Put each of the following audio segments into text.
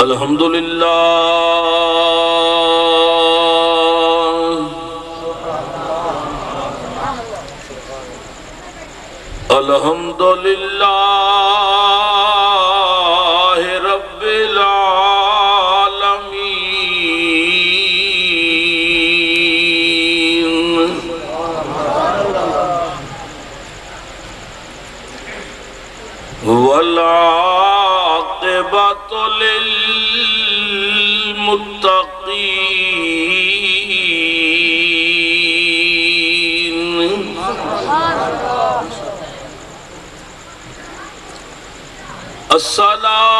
الحمدللہ الحمدللہ رب العالمین والعاقبۃ للمتقین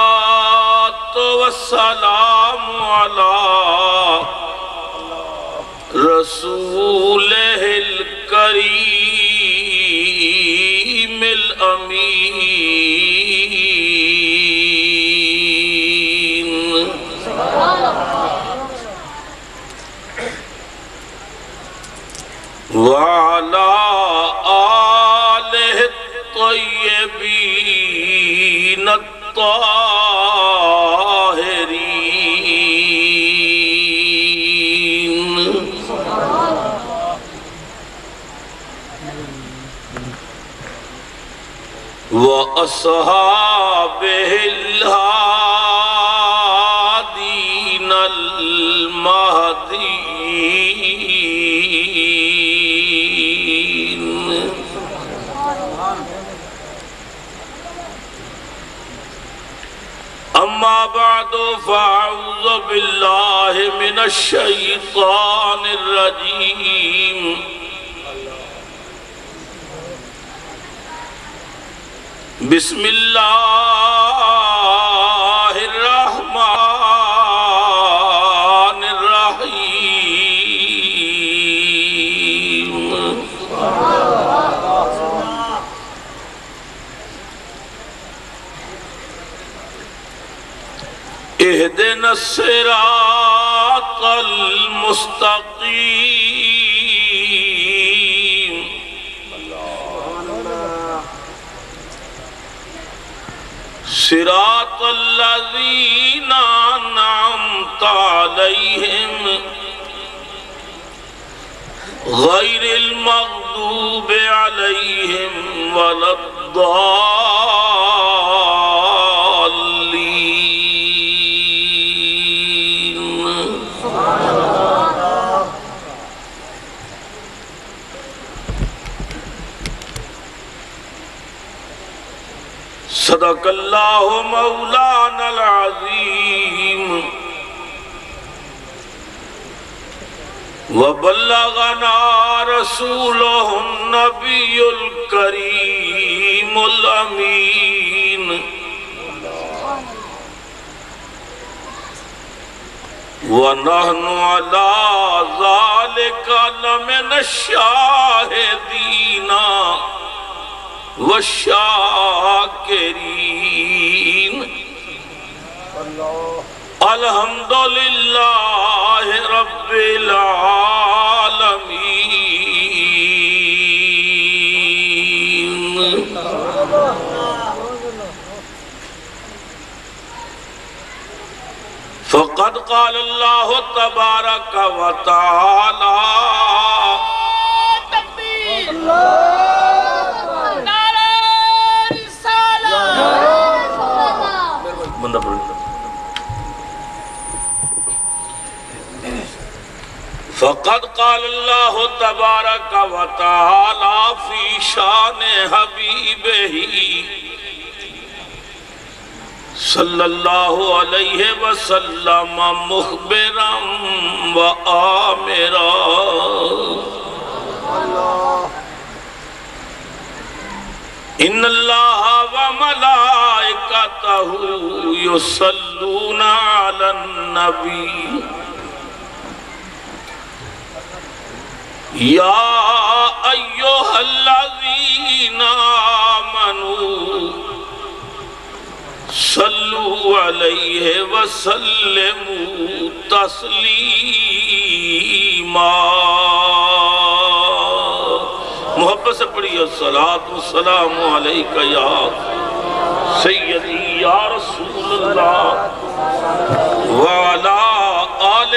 الصلاة والسلام على رسوله الكريم الأمين وعلى آله الطيبين الطاهرين وأصحابه الهادين المهديين أما بعد فأعوذ بالله من الشيطان الرجيم بسم الله الرحمن الرحيم اهدنا الصراط المستقيم صراط الذين أنعمت عليهم غير المغضوب عليهم ولا الضالين صدق اللہ مولانا العظیم وبلغنا رسوله النبی الکریم الامین ونحن على ذلك لمن الشاهدين والشاکرین الحمدللہ رب العالمین فقد قال اللہ تبارک و تعالی فقد قال اللہ تبارک و تعالی فی شان حبیبہ صلی اللہ علیہ وسلم مخبرا و آمرا ان اللہ و ملائکتہ یصلون علی النبی یا ایہا الذین آمنوا صلو علیہ وسلموا تسلیما محبت سے پڑھیے الصلاۃ والسلام علیکہ یا سیدی یا رسول اللہ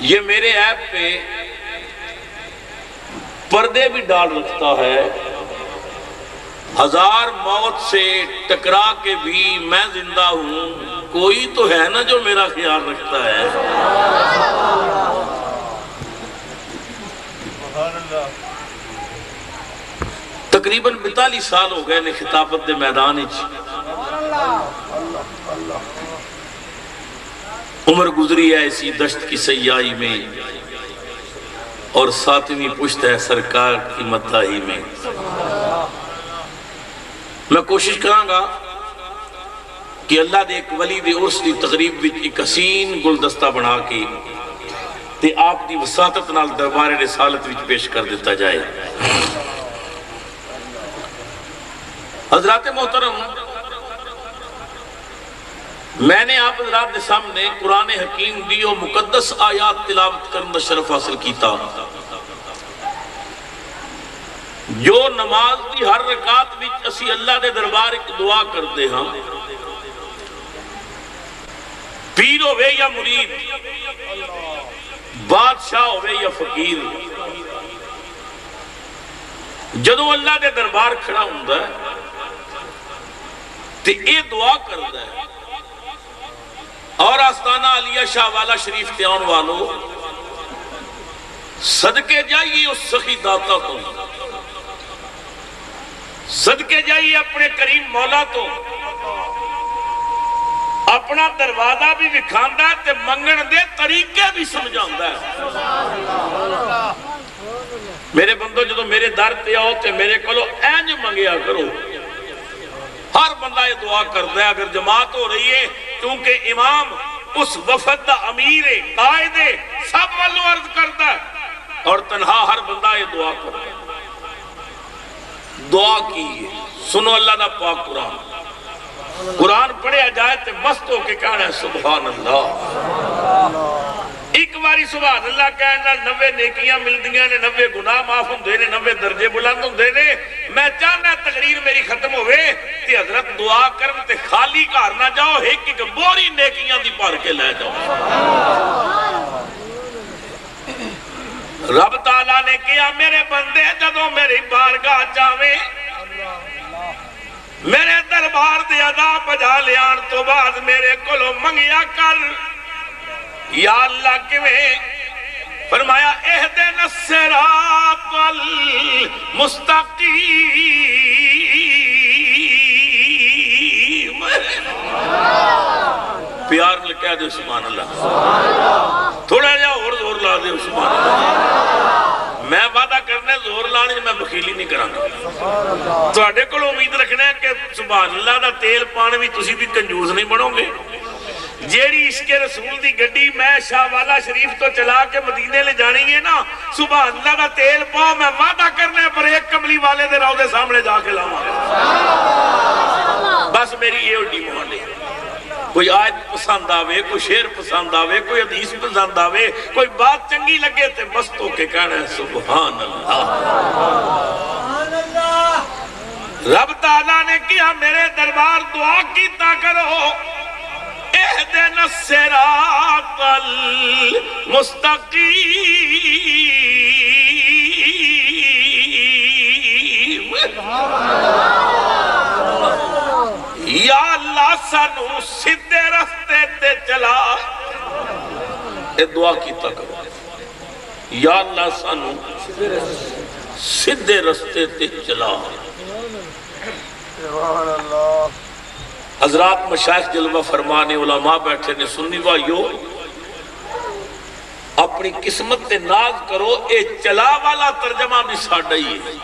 یہ میرے ایپ پہ پردے بھی ڈال رکھتا ہے، 1000 موت سے ٹکرا کے بھی میں زندہ ہوں، کوئی تو ہے نا جو میرا خیال رکھتا ہے۔ تقریباً 42 سال ہو گئے نے خطابت دے میدان وچ، عمر گزری ہے اسی دشت کی سیاہی میں، اور 7ویں پشت ہے سرکار کی مداحی میں۔ میں کوشش کراں گا کہ اللہ دے ایک ولی دے عرس دی تقریب وچ ایک حسین گلدستہ بنا کے تے آپ دی وساطت نال دربار رسالت وچ پیش کر دیتا جائے۔ حضرات محترم، میں نے آپ حضرات کے سامنے قرآن حکیم دی و مقدس آیات تلاوت کرنے کا شرف حاصل کیتا، جو نماز دی ہر رکعت وچ اسی اللہ دے دربار ایک دعا کرتے ہاں، پیر ہوئے یا مرید، بادشاہ ہوئے یا فقیر، جدو اللہ دے دربار کھڑا ہوندا ہے تے اے دعا کرتا ہے، اور آستانہ علیہ شاہ والا شریف تے آن والو صدقے جائیے اس سخی داتا تو، صدقے جائیے اپنے کریم مولا تو، اپنا دروازہ بھی وکھاندا ہے تے منگن دے طریقے بھی سمجھاندا ہے۔ میرے بندو جدو میرے در تے آؤ تے میرے کولو اینج منگیا کرو، ہر بندہ یہ دعا کرتا ہے، اگر جماعت ہو رہی ہے کیونکہ امام اس وفد دا امیر قائد سب والو عرض کرتا ہے، اور تنہا ہر بندہ یہ دعا کرتا ہے۔ دعا کیجئے، سنو اللہ دا پاک قرآن، قرآن پڑھے جائے تے مست ہو کے کہنا ہے سبحان اللہ۔ ایک باری سبحان اللہ کہنا 90 نیکیاں مل دیاں نے، 90 گناہ معاف ہوندے نے، 90 درجے بلند ہوندے نے۔ میں چاہنا تقریر میری ختم ہوئے تے حضرت دعا کرن تے خالی گھر نہ جاؤ، ایک بوری نیکیاں دی بھر کے لے جاؤ۔ رب تعالیٰ نے کیا میرے بندے جدوں میری بارگاہ چاہویں، میرے دربار دے ادا بجا لیان تو بعد میرے کولو منگیا کر، یا اللہ کیویں؟ فرمایا اہدنا الصراط المستقیم۔ پیار نے کہہ دے سبحان اللہ، تھوڑا جا اور زور لا دے سبحان اللہ۔ میں وعدہ کرنے زور لانے میں بخیلی نہیں کرانا، تواڈے کول امید رکھنا ہے کہ سبحان اللہ دا تیل پان بھی تسی بھی کنجوس نہیں بنو گے۔ جیڑی عشق رسول دی گڈی میں شاہ والا شریف تو چلا کے مدینے لے جانی ہے نا، سبحان اللہ دا تیل پاؤ، میں وعدہ کرنے پر ایک کملی والے دے روضے سامنے جا کے لاؤں گا۔ بس میری یہ اڈی موانے، کوئی آیت پسند آوے، کوئی شعر پسند آوے، کوئی حدیث پسند آوے، کوئی بات چنگی لگے تے مست ہو کے کہنا ہے سبحان اللہ۔ رب تعالیٰ نے کیا میرے دربار دعا کیتا کرو، اہدنا الصراط المستقیم، یا اللہ سانو سیدھے رستے تے چلا۔ اے دعا کیتا کرو، یا اللہ سانو سیدھے رستے تے چلا۔ حضرات مشائخ جلوہ فرمانے، علماء بیٹھے نے، سنی بھائیو، اپنی قسمت تے ناز کرو، اے چلا والا ترجمہ بھی ساڑھا ہی ہے،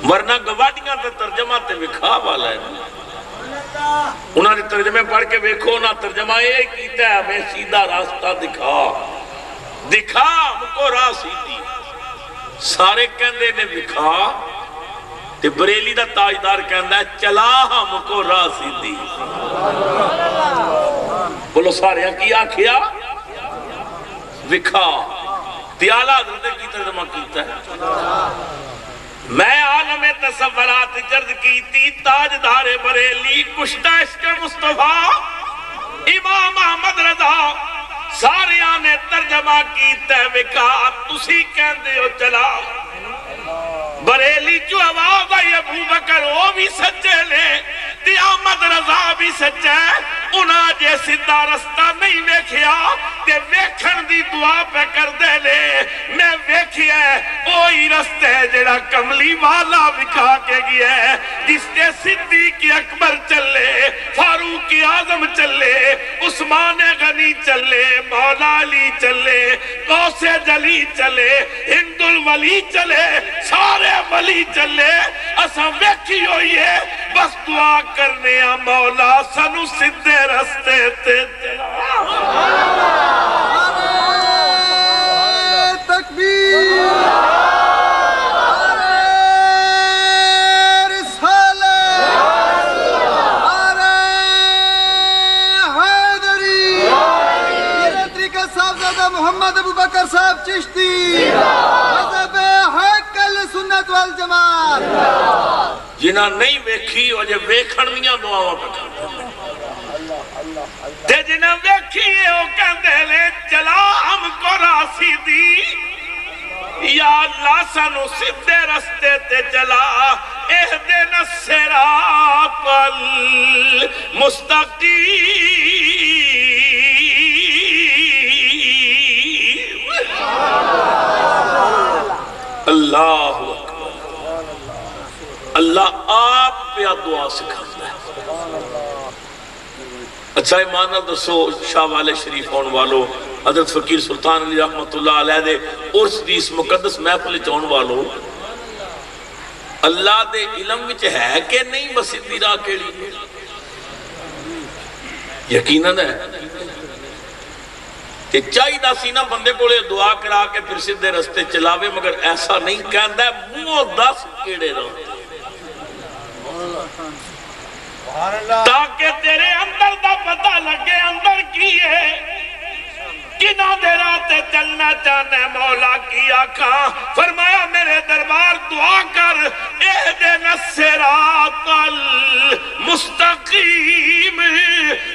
ورنہ گواڑیاں تے ترجمہ تے وکھا والا ہے۔ انہوں نے ترجمے پڑھ کے ویکھو نا، ترجمہ یہ کیتا ہے ہمیں سیدھا راستہ دکھا، دکھا ہم کو راہ سیدھی۔ سارے کہندے نے وکھا، تے بریلی دا تاجدار کہندا ہے چلا ہم کو راہ سیدھی۔ بولو سارے کی آکھیا وکھا، تے اعلیٰ حضرت کی ترجمہ کیتا ہے۔ میں عالم تصورات جرد کیتی، تاجدار بریلی، کشتہ عشق مصطفیٰ امام احمد رضا ساریاں نے ترجمہ کیتا ہے وکا تسی کہندے ہو چلا بریلی جو آواز آئی ابو بکر وہ بھی سچے لے تے احمد رضا بھی سچا ہے انہاں جے سیدھا رستہ نہیں ویکھیا تے ویکھن دی دعا پہ کر دے لے میں ویکھیا ہے وہی رستہ ہے جڑا کملی والا وکھا کے گیا ہے جس تے صدیق اکبر چلے فاروق اعظم چلے عثمان غنی چلے مولا علی چلے غوث جلی چلے ہند الولی چلے سارے ولی چلے اساں ویکھی ہوئی ہے بس دعا کرنے مولا سنو سدھے رستے تے تکبیر محمد ابو بکر صاحب چشتی مذہب حقل سنت والجماعت جنہاں نہیں ویکھی اور جے ویکھن دیاں دعاواں پکا تے جنہاں ویکھی وہ کہندے لے چلا ہم کو راسی دی یا اللہ سانو سدھے رستے تے چلا اہدنا الصراط المستقیم اللہ اکبر اللہ آپ پہ دعا سکھاتا ہے اچھا ایمان نال دسو شاہ والے شریف ہون والو حضرت فقیر سلطان علی رحمت اللہ علیہ دے عرس دی اس مقدس محفل چون والو اللہ دے علم وچ ہے کہ نہیں مسجد دی راہ کیڑی یقیناً ہے کہ چاہی دا سینہ بندے کو لے دعا کرا کے پھر سدھے رستے چلاوے مگر ایسا نہیں کہندہ ہے منہ دس کیڑے رہو تاکہ تیرے اندر دا پتہ لگے اندر کی ہے کنہ دے راتے چلنا چاہنے مولا کی آقا فرمایا میرے دربار دعا کر اہدنا الصراط المستقیم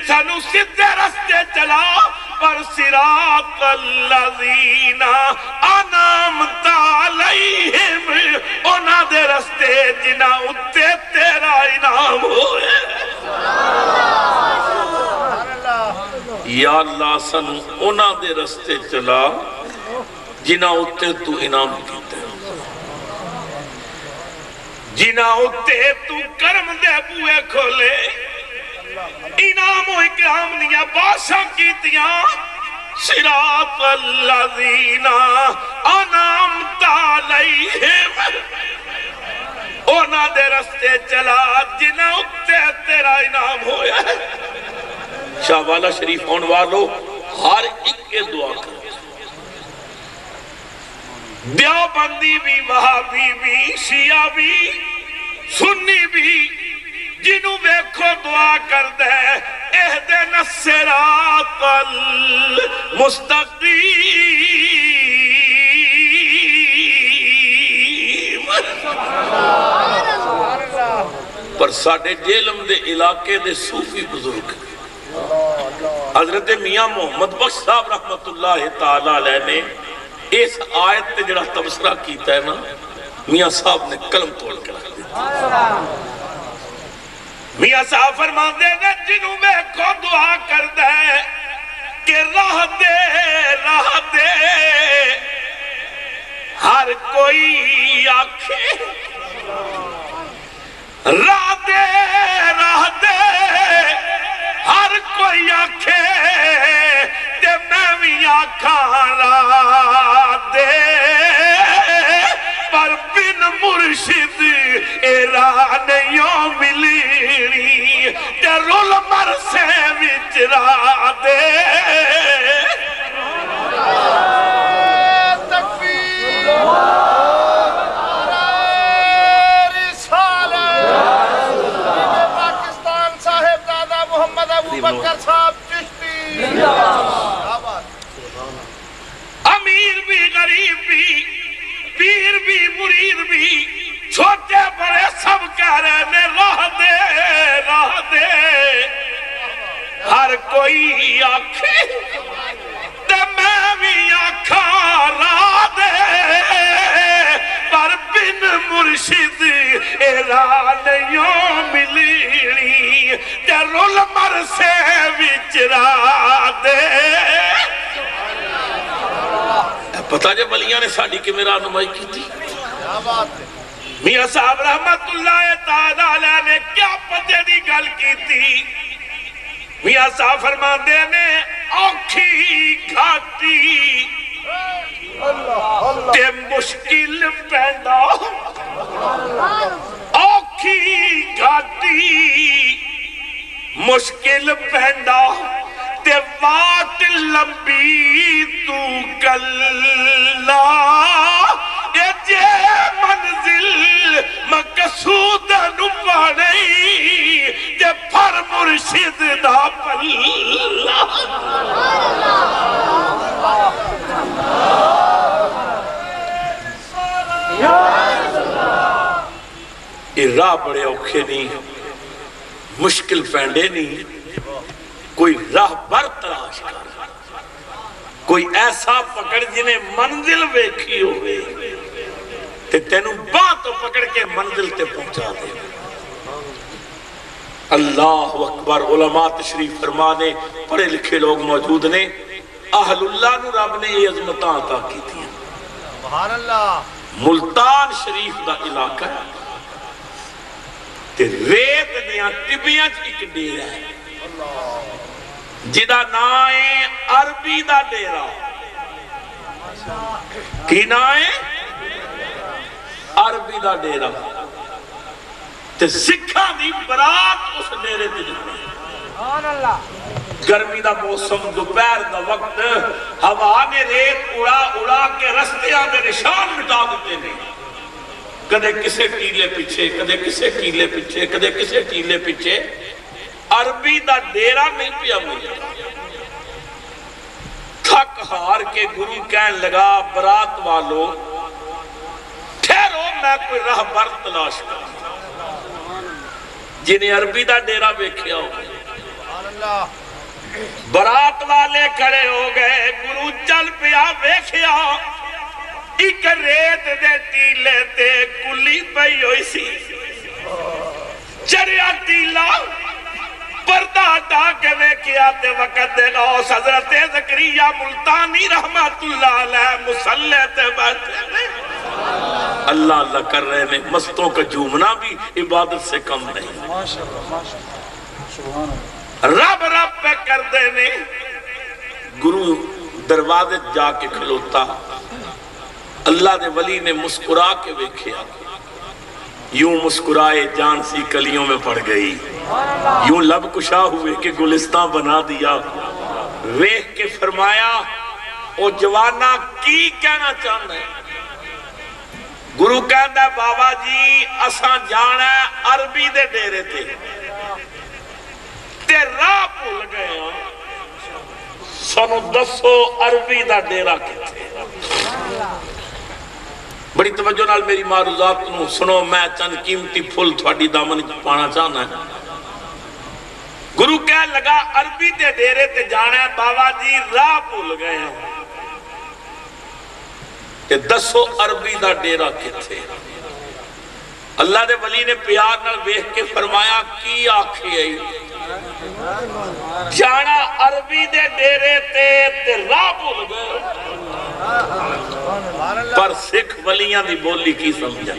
سانو سدھے رستے چلا پر صراط الذین انعمت علیہم انہاں دے رستے جنہاں اتے تیرا انعام ہوئے یا اللہ سنو انہاں دے رستے چلا جنہاں اتے تو انعام کیتے جنہاں اتے تو کرم دے بوئے کھولے انعام و اکرام دیا باشا کیتیاں صراط الذین انعمت علیہم اونا دے رستے چلا جنہاں اتے تیرا انعام ہویا ہے شاہ والا شریف ہون والو ہر ایک کے دعا کرو دیوبندی بھی وہابی بھی شیعہ بھی سنی بھی جنہوں بیکھو دعا کر دے اہدنا الصراط المستقیم پر ساڑھے جیلم دے علاقے دے صوفی بزرگ حضرت میاں محمد بخش صاحب رحمت اللہ تعالیٰ علیہ نے اس آیت تے جڑا تبصرہ کیتا ہے نا میاں صاحب نے قلم توڑ کے رکھ دیا میاں صاحب فرمان دے گا جنہوں میں کو دعا کر دے کہ راہ دے ہر کوئی آنکھیں راہ دے ہر کوئی آنکھیں تے میں بھی آنکھاں راہ دے پر بن مرشد اے راہ نہیں ملینی تے رول مرسے وچ راہ دے بکر صاحب چشتی امیر بھی غریب بھی پیر بھی مرید بھی چھوٹے بڑے سب کہہ رہے نے راہ دے ہر کوئی آنکھیں مرشد راہ نہیں ملنی تے رول مرسے وچرا دے پتہ جب ولیاں نے ساڑی کی میرا نمائی کی تھی میاں صاحب رحمت اللہ تعالیٰ علیہ نے کیا پتے دی گل کی تھی میاں صاحب فرماندے نے اوکھی گھاٹی تے مشکل پیندا اوکھی گھاٹی مشکل پیندا تے وات لمبی تو کلا اے جے منزل مقصود نپاڑی تے پھر مرشد دا پلا یہ راہ بڑے اوکھے نہیں مشکل پینڈے نہیں کوئی راہ بر تلاش کر کوئی ایسا پکڑ جنہیں منزل ویکھی ہوئے تے تینوں باں تو پکڑ کے منزل تے پہنچا دے اللہ اکبر علماء تشریف فرمانے پڑھے لکھے لوگ موجود نے اہل اللہ نو رب نے یہ عظمتاں عطا کی تھی سبحان اللہ ملتان شریف دا علاقہ تے ریت دیاں ٹبیاں ایک ڈیرہ ہے جدا نائے عربی دا ڈیرہ کی نائے عربی دا ڈیرہ تے سکھا دی برات اس ڈیرے تے جانے گرمی دا موسم دوپہر دا وقت ہوا نے ریت اڑا اڑا کے رستے آدھے نشان مٹا دیتے ہیں کدے کسے ٹیلے پیچھے کدے کسے ٹیلے پیچھے کدے کسے ٹیلے پیچھے عربی دا ڈیرہ نہیں پیا مجھے تھک ہار کے گرو کہن لگا برات والو ٹھہرو میں کوئی راہ بر تلاش کروں جنہیں عربی دا ڈیرہ بیکھیا ہو برات والے کھڑے ہو گئے گرو چل پیا بیکھیا ایک ریت دے ٹیلے تے کلی پئی ہوئی سی چڑیا ٹیلا پردہ ہٹا کے ویکھیا تے وقت دے غوث حضرت زکریا ملتانی رحمت اللہ علیہ مصلی تے بیٹھے اللہ اللہ کر رہے ہیں مستوں کا جھومنا بھی عبادت سے کم نہیں رب رب پہ کر دینے گرو دروازے جا کے کھلوتا اللہ دے ولی نے مسکرا کے ویکھیا یوں مسکرائے جان سی کلیوں میں پڑ گئی یوں لب کشا ہوئے کہ گلستان بنا دیا ویکھ کے فرمایا او جوانا کی کہنا چاہنا ہے گرو کہندا بابا جی اساں جانا ہے عربی دے ڈیرے تے راہ بھول گئے سانو دسو عربی دا ڈیرہ کتھے بڑی توجہ نال میری معروضات نو سنو میں چند قیمتی پھول تھوڑی دامن پانا چاہنا ہے گرو کہہ لگا عربی دے ڈیرے تے جانا ہے بابا جی راہ بھول گئے ہیں کہ دسو عربی دا ڈیرہ کتھے اللہ دے ولی نے پیار نال ویکھ کے فرمایا کی آکھے آئی جانا عربی دے ڈیرے تے راہ بھول گئے پر سکھ ولیاں دی بولی کی سمجھا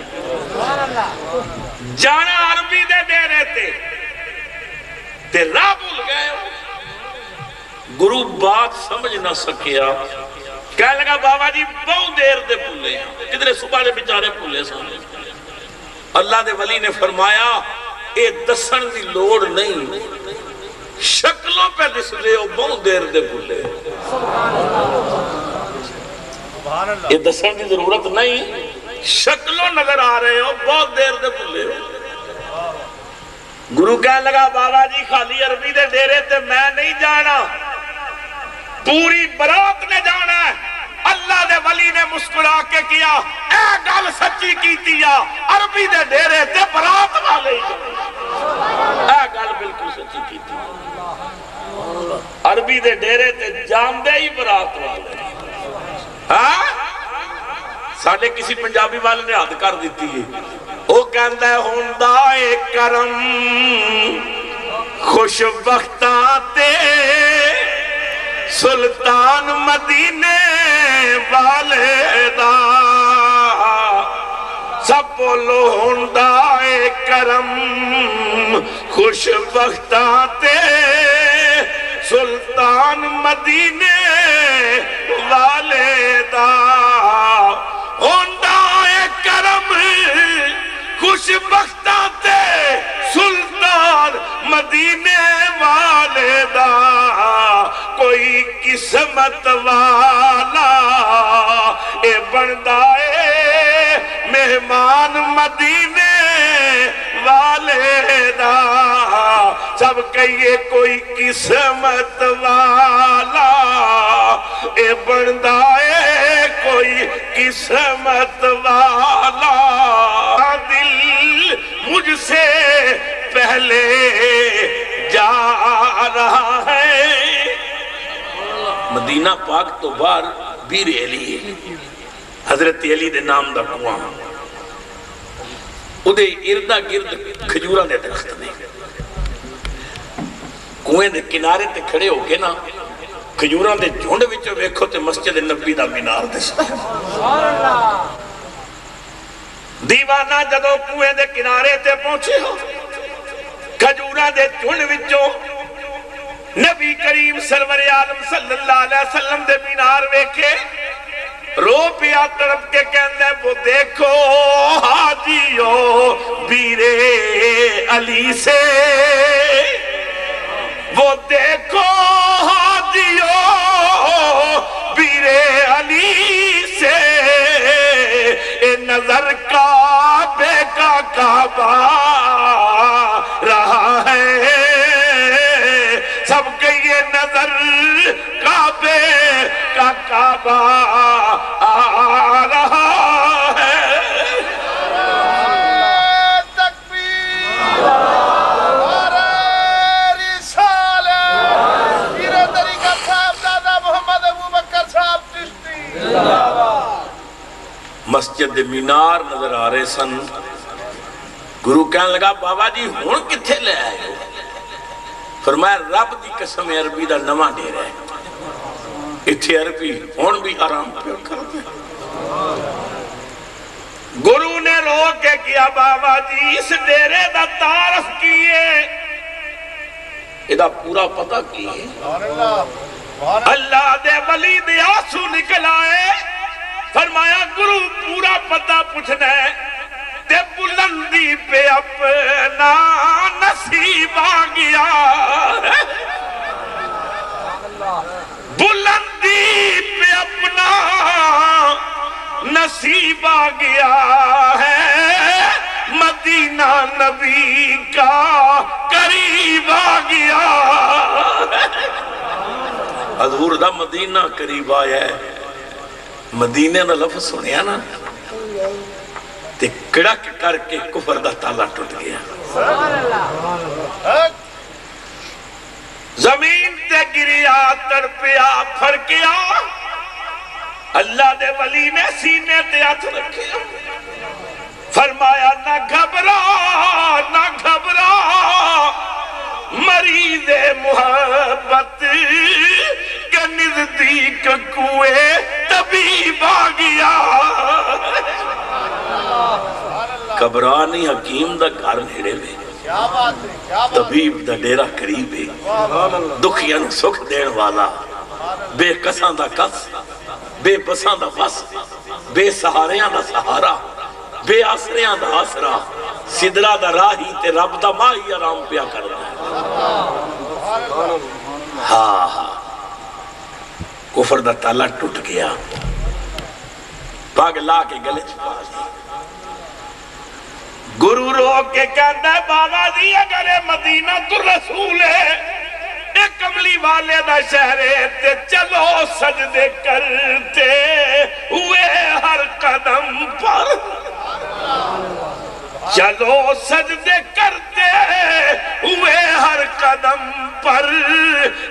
جانا عربی دے ڈیرے تے راہ بھول گئے گرو بات سمجھ نہ سکیا کہہ لگا بابا جی بہت دیر دے پھولے کدھرے صبح دے بیچارے پھولے سامنے اللہ دے ولی نے فرمایا اے دسن دی لوڑ نہیں شکلوں پہ دس لے ہو بہت دیر دے پھولے یہ دسن دی ضرورت نہیں شکلوں نظر آ رہے ہو بہت دیر دے پھولے گرو کہنے لگا بابا جی خالی عربی دے ڈیرے تے میں نہیں جانا پوری برات نے جانا ہے اللہ دے ولی نے مسکرا کے کیا اے گل سچی کیتی ہے عربی دے ڈیرے تے برات والے اے گل بالکل سچی کیتی عربی دے ڈیرے تے جان دے ہی برات والے ہاں ساڈے کسی پنجابی والے نے حد کر دیتی ہے، وہ کہندا ہے ہوندا اے کرم خوش بختاں تے سلطان مدینے والے دا، سب بولو ہوندا اے کرم خوش بختاں تے سلطان مدینے والے دا، ہوندا اے کرم خوش بختاں تے سلطان مدینے والے دا، کوئی قسمت والا اے بندا اے مہمان مدینے والے دا، سب کہیے کوئی قسمت والا اے بندا اے کوئی قسمت والا، دل مجھ سے پہلے جا رہا ہے۔ مدینہ پاک تو باہر بیر علی ہے، حضرت علی دے نام دا کنواں، اودے اردا گرد کھجوراں دے درخت نے، کنویں دے کنارے تے کھڑے ہو کے نا کھجوراں دے جھنڈ وچوں ویکھو تے مسجد نبی دا مینار دسدا۔ دیوانہ جدوں کنویں دے کنارے تے پہنچے ہو، کھجوراں دے جھنڈ وچوں نبی کریم سرور عالم صلی اللہ علیہ وسلم دے مینار ویکھے، رو پیا تڑپ کے کہندے وہ دیکھو حاجیو بیرے علی سے، وہ دیکھو حاجیو بیرے علی سے، اے نظر کعبے کا کعبہ رہا ہے، سب کے یہ نظر کعبے کا کعبہ آ رہا ہے۔ تکبیر، نعرہ رسالت، پیر طریقہ صاحب دادا محمد ابوبکر صاحب چشتی۔ مسجد مینار نظر آ رہے سن، گرو کہنے لگا بابا جی ہون کتھے لے آئے ہو؟ فرمایا رب دی قسم عربی دا نواں ڈیرا ہے، اتھے عربی ہون بھی آرام پہ کر دے۔ گرو نے رو کے کیا بابا جی اس ڈیرے دا تعارف کیے، ادھا پورا پتہ کیے، اللہ دے ولی دے آنسو نکل آئے، فرمایا گرو پورا پتہ پوچھنا ہے تے بلندی پہ اپنا نصیب آ گیا، بلندی پہ اپنا نصیب آ گیا ہے، مدینہ نبی کا قریب آ گیا، حضور دا مدینہ قریب آیا ہے۔ مدینے دا لفظ سنیا نا تے کڑک کر کے کفر دا تالا ٹوٹ گیا، زمین تے گریا تڑپیا پھڑکیا، اللہ دے ولی نے سینے تے ہاتھ رکھے، فرمایا نہ گھبرا نہ گھبرا مریض محبت کے نزدیک کوئے طبیب آ گیا، گھبرا نہیں حکیم دا گھر نیڑے میں، طبیب دا ڈیرا قریب ہے، دکھیاں نوں سکھ دین والا، بے کساں دا کس، بے بساں دا بس، بے سہاریاں دا سہارا، بے آسریاں دا آسرا، سدرہ دا راہی تے رب دا ماہی آرام پیا کرنا ہے۔ ہاں ہاں کفر دا تالا ٹوٹ گیا، پاگ لا کے گلے چھپا دی، گرو رو کے کہنا ہے بابا جی اگر مدینہ تو رسول ہے، ایک کملی والے دا شہرے تے چلو سجدے کرتے ہوئے ہر قدم پر، چلو سجدے کرتے ہوئے ہر قدم پر،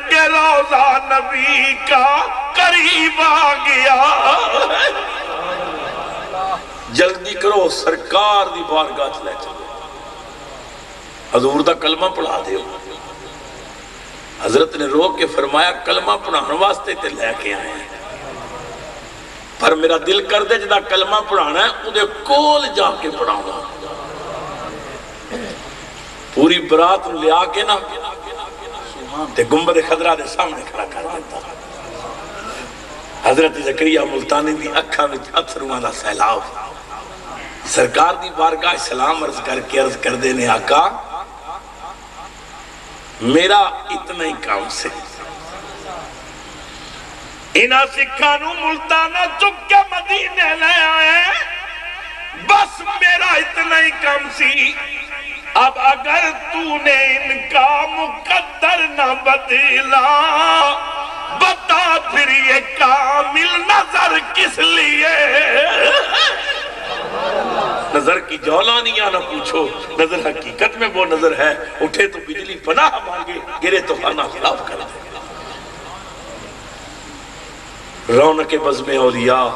کہ روضہ نبی کا قریب آ گیا، جلدی کرو سرکار دی بارگاہ چ لے چلو، حضور دا کلمہ پڑھا دیو۔ حضرت نے روک کے فرمایا کلمہ پڑھانے واسطے تے لے کے آئے ہیں، پر میرا دل کر دے جدا کلمہ پڑھانا ہے اُدھے کول جا کے پڑھاؤں گا۔ پوری برات لے آ کے نا تے گنبد خضرا دے سامنے کھڑا کر دیتا۔ حضرت زکریا ملتانی دی اکھاں وچ اتھرواں دا سیلاب، سرکار دی بارگاہ سلام عرض کر کے عرض کر دینے آقا میرا اتنا ہی کام سے انہاں سکھانوں ملتانہ چک کے مدینے لے آئے، بس میرا اتنا ہی کام سی، اب اگر تو نے ان کا مقدر نہ بدلا بتا پھر یہ کامل نظر کس لیے۔ نظر کی جولانیاں نہ پوچھو، نظر حقیقت میں وہ نظر ہے، اٹھے تو بجلی پناہ مانگے، گرے تو خانہ خلاف کر دے۔ رونق بزم اولیاء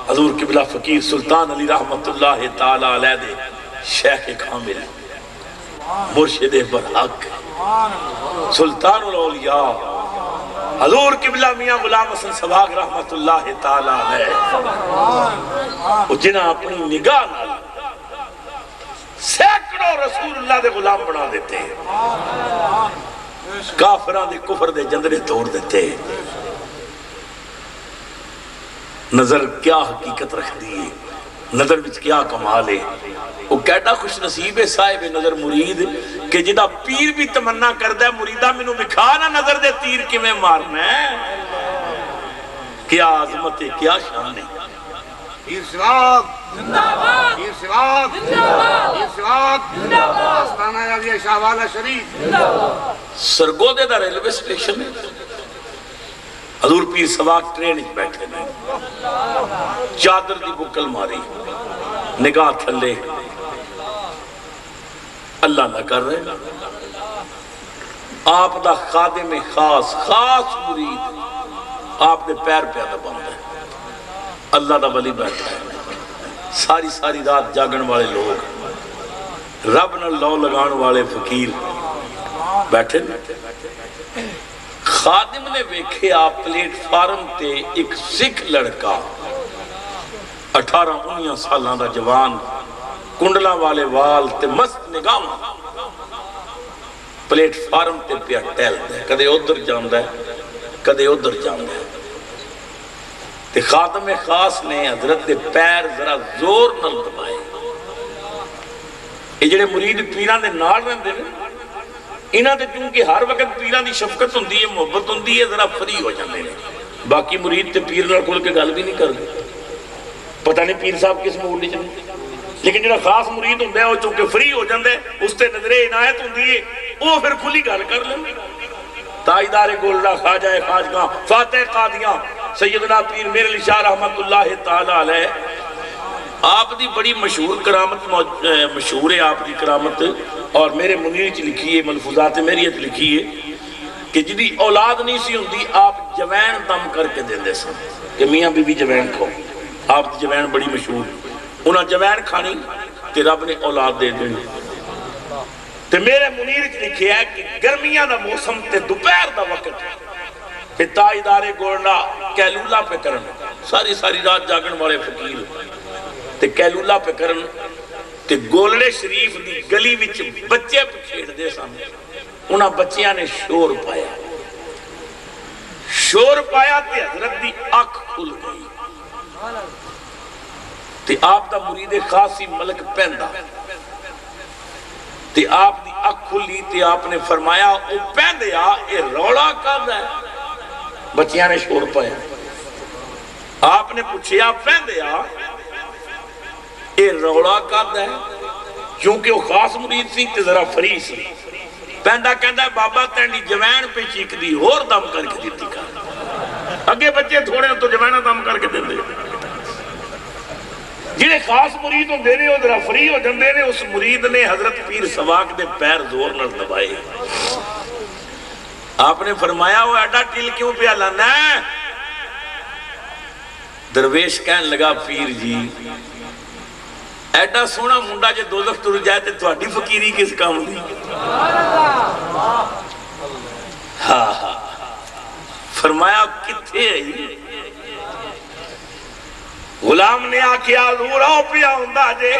حضور قبلہ فقیر سلطان علی رحمت اللہ تعالی علیہ دے شیخ کامل مرشد برحق سلطان الاولیاء حضور قبلہ میاں غلام حسن سباغ رحمت اللہ تعالی علیہ، جنہاں اپنی نگاہ نال سینکڑوں رسول اللہ دے غلام بنا دیتے، کافران دے کفر دے جندرے توڑ دیتے۔ نظر کیا حقیقت رکھ دیئے، نظر وچ کیا کمال ہے۔ وہ کہتا خوش نصیب ہے صاحب نظر مرید کہ جدا پیر بھی تمنا کردہ ہے مریدہ منو بکھا نہ نظر دے تیر کی میں مارنا ہے۔ کیا عظمت ہے، کیا شان ہے۔ پیر سواق پیر سواق پیر سواق آستانہ علی شاہوالہ شریف سرگودے دا ریلوے سٹیشن ہے، حضور پیر سواق ٹرین بیٹھے میں چادر دی بکل ماری، نگاہ تھلے اللہ نہ کر رہے، آپ دا خادم خاص مرید آپ دے پیر پیادہ بند ہے، اللہ دا ولی بیٹھا ہے، ساری رات جاگن والے لوگ، رب نہ لو لگان والے فقیر بیٹھے۔ خادم نے ویکھے آپ پلیٹ فارم تے ایک سکھ لڑکا 18-19 سالہ دا جوان، کنڈلا والے وال تے مست نگاہ پلیٹ فارم تے پیا ٹیل دے، کدے ادھر جاندہ ہے کدے ادھر جاندہ ہے۔ تے خادم خاص نے حضرت دے پیر ذرا زور نہ دبائے، یہ جڑے مرید پیران دے نال رہندے نے انہاں تے چونکہ ہر وقت پیران دی شفقت ہوندی ہے، محبت ہوندی ہے، ذرا فری ہو جاندے نے، باقی مرید تے پیر نال کھل کے گل بھی نہیں کردے، پتہ نہیں پیر صاحب کس موڈ نہیں چاہتے، لیکن جڑا خاص مرید ہوندہ ہے وہ چونکہ فری ہو جاندے اس تے نظر عنایت ہوندی ہے، وہ پھر کھلی گل کر لیں۔ تاجدار گولڈا خواجہ خواجگاں فاتح قادیاں سیدنا پیر میر علی شاہ رحمت اللہ تعالی علیہ، آپ دی بڑی مشہور کرامت مشہور ہے آپ دی کرامت، اور میرے منیر چ لکھی ہے، ملفوظات میریت لکھی ہے کہ جدی اولاد نہیں سی ہوندی آپ جوین دم کر کے دیندے سن کہ میاں بی بی جوین کھو، آپ دی جوین بڑی مشہور، انہاں جوین کھانی تے رب نے اولاد دے دیں۔ تے میرے منیر چ لکھی ہے کہ گرمیاں دا موسم تے دوپہر دا وقت تے تاجدار گولڈا کیلولا پہ کرن، ساری رات جاگن والے فقیر تے کیلولا پہ کرن تے گولڑے شریف دی گلی وچ بچے پہ کھیڑ دے سامنے، انہاں بچیاں نے شور پایا تے حضرت دی آنکھ کھل گئی تے آپ دا مرید خاصی ملک پہندہ تے آپ دی آنکھ کھلی تے آپ نے فرمایا او پہندے اے روڑا کر رہا ہے، بچیاں نے شور پایا، آپ نے پوچھیا پہندے اے روڑا کر رہا ہے، کیونکہ وہ خاص مرید سی تے ذرا فری سی، پہندہ کہندہ ہے بابا تینڈی جوین پہ چیک دی اور دم کر کے دیتی کر، اگے بچے تھوڑے تو جوینہ دم کر کے دیں دے، جنہیں خاص مرید ہوں دینے ادھر فری ہو جندے نے، اس مرید نے حضرت پیر سواق دے پیر زور نہ دبائے، آپ نے فرمایا وہ ایڈا ٹل کیوں پہ لانا ہے؟ درویش کہن لگا پیر جی ایڈا سونا منڈا جے دوزخ تر جائے تے تہاڈی فقیری کس کام دی؟ ہاں ہاں فرمایا کتھے ہے؟ غلام نے آکھیا حضور آؤ پیا ہوندا جے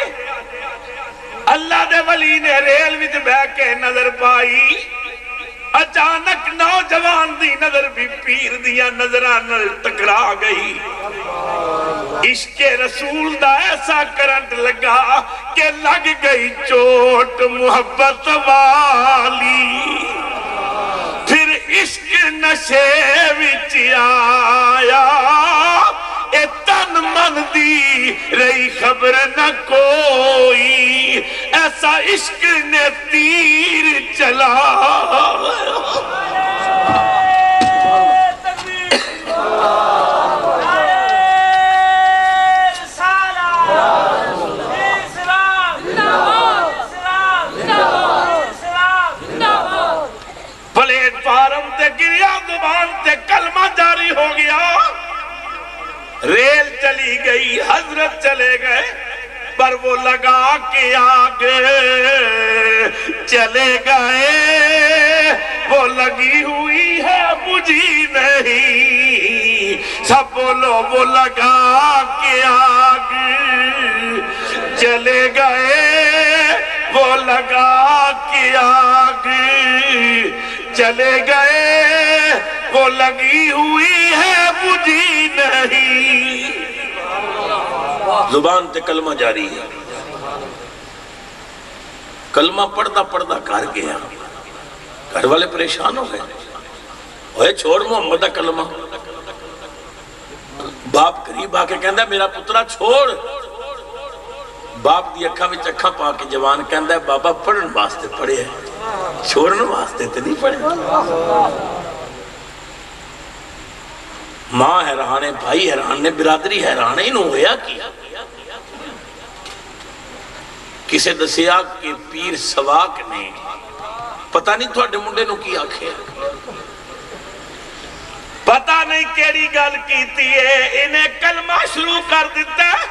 اللہ دے ولی نے ریل وچ بہ کے نظر پائی، اچانک نوجوان دی نظر بھی پیر دیا نظراں نال ٹکرا گئی، عشق رسول دا ایسا کرنٹ لگا کہ لگ گئی چوٹ محبت والی، پھر عشق نشے وچ آیا، اے تن من دی رہی خبر نہ کوئی، ایسا عشق نے تیر چلا۔ پلیٹ فارم تے گریا، زبان تے کلمہ جاری ہو گیا، ریل چلی گئی، حضرت چلے گئے، پر وہ لگا کے آگے چلے گئے، وہ لگی ہوئی ہے بجھی نہیں، سب بولو وہ لگا کے آگے چلے گئے، وہ لگا کے آگے چلے گئے، وہ لگی ہوئی ہے بجھی نہیں۔ زبان تے کلمہ جاری ہے، کلمہ پڑھتا پڑھتا کر گیا، گھر والے پریشان ہو گئے، اوے چھوڑ محمد دا کلمہ، باپ قریب آ کے کہندا میرا پترا چھوڑ، باپ دی اکھاں وچ اکھاں پا کے جوان کہندا بابا پڑھن واسطے پڑھے ہے، چھوڑن واسطے تے نہیں پڑھے۔ ماں حیران ہے، بھائی حیران نے، برادری حیران ہے، انہوں ہویا کیا؟ کسے دسیا کہ پیر سواک نے پتہ نہیں تھوڑے منڈے نو کی آکھے، پتہ نہیں کیڑی گل کیتی ہے، انہیں کلمہ شروع کر دیتا ہے،